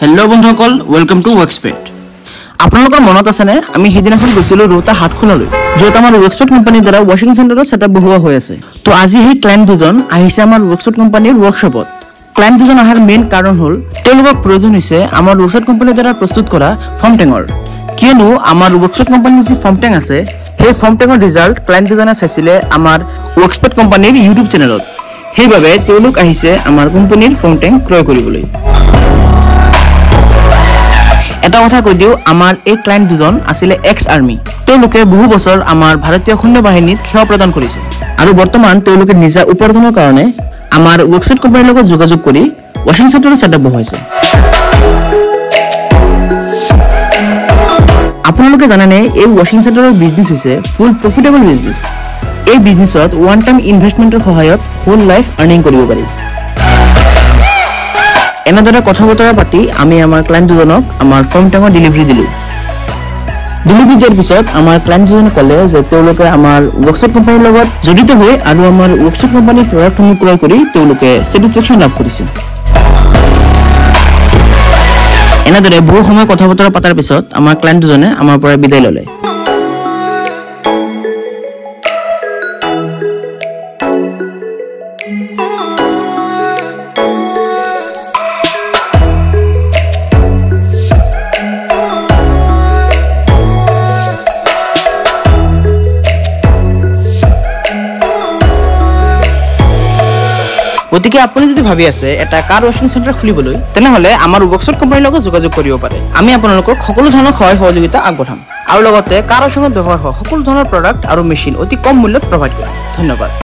hello बंधुসকল welcome to वर्कस्पेट আপোনালোকৰ মনত আছে নে আমি হেদিনাখন গৈছিলো ৰোতা হাটখনলৈ যত আমাৰ वर्कस्पेट কোম্পানীৰ দ্বাৰা ওয়াশিং সেন্টাৰৰ সেটআপ বহুৱা হৈ আছে তো আজি এই ক্লায়েন্ট দুজন আহিছে আমাৰ वर्कस्पेट কোম্পানীৰ ওয়াৰ্কশপত ক্লায়েন্ট দুজন আহাৰ মেইন কাৰণ হল তেওঁলোকক প্ৰয়োজন হৈছে আমাৰ वर्कस्पेट কোম্পানীৰ দ্বাৰা প্ৰস্তুত কৰা ফৰ্ম টেঙৰ কিয়নো আমাৰ वर्कस्पेट কোম্পানীৰ যি ফৰ্ম টেং আছে সেই ফৰ্ম টেঙৰ ৰিজাল্ট ক্লায়েন্ট দুজনে চাইছিলে আমাৰ वर्कस्पेट কোম্পানীৰ ইউটিউব চেনেলত সেইবাবে তেওঁলোক আহিছে আমাৰ কোম্পানীৰ ফৰ্ম টেং ক্ৰয় কৰিবলৈ এটা কথা কৈ দিও আমাৰ এই ক্লায়েন্ট দুজন আছিল এক্স আৰ্মি তেওঁলোকে বহু বছৰ আমাৰ ভাৰতীয় সৈন্য বাহিনীত সেৱা প্ৰদান কৰিছে আৰু বৰ্তমান তেওঁলোকে নিজা উপাৰ্জনৰ কাৰণে আমাৰ वर्कस्पेट কোম্পানীৰ লগত যোগাযোগ কৰি ওয়াশিং সেন্টাৰৰ সেটআপ বহাইছে আপোনালোকে জানেনে এই ওয়াশিং সেন্টাৰৰ বিজনেস হৈছে ফুল প্ৰফিটেবল বিজনেস এই বিজনেসত ওয়ান টাইম ইনভেষ্টমেন্টৰ সহায়ত হোল লাইফ আৰ্নিং কৰিব পাৰি এনেদৰে কথা বতৰা পাতি আমি আমাৰ ক্লায়েন্ট দুজনক আমাৰ ফৰ্ম টেঙৰ ডেলিভাৰী দিলো ডেলিভাৰী দিয়াৰ পিছত আমাৰ ক্লায়েন্ট দুজনে ক'লে যে তেওঁলোকে আমাৰ वर्कस्पेट কোম্পানীৰ লগত জড়িত হৈ আৰু আমাৰ वर्कस्पेट কোম্পানীৰ প্ৰডাক্টসমূহ ক্ৰয় কৰি তেওঁলোকে স্যাটিসফ্যাকশন লাভ কৰিছে এনেদৰে বহু সময় কথা বতৰা পাতাৰ পিছত আমাৰ ক্লায়েন্ট দুজনে আমাৰ পৰা বিদায় ল'লে গতিকে আপুনি যদি ভাবি আছে এটা কাৰ ওয়াশিং সেন্টাৰ খুলিবলৈ তেনেহলে আমাৰ वर्कस्पेट কোম্পানীৰ লগত যোগাযোগ কৰিব পাৰে আমি আপোনালোকক সকলো ধৰণৰ সহায় সহযোগিতা আগবঢ়াম আৰু লগতে কাৰ ওয়াশিংত ব্যৱহাৰ হোৱা সকলো ধৰণৰ প্ৰডাক্ট আৰু মেচিন অতি কম মূল্যত প্ৰভাইড কৰিম ধন্যবাদ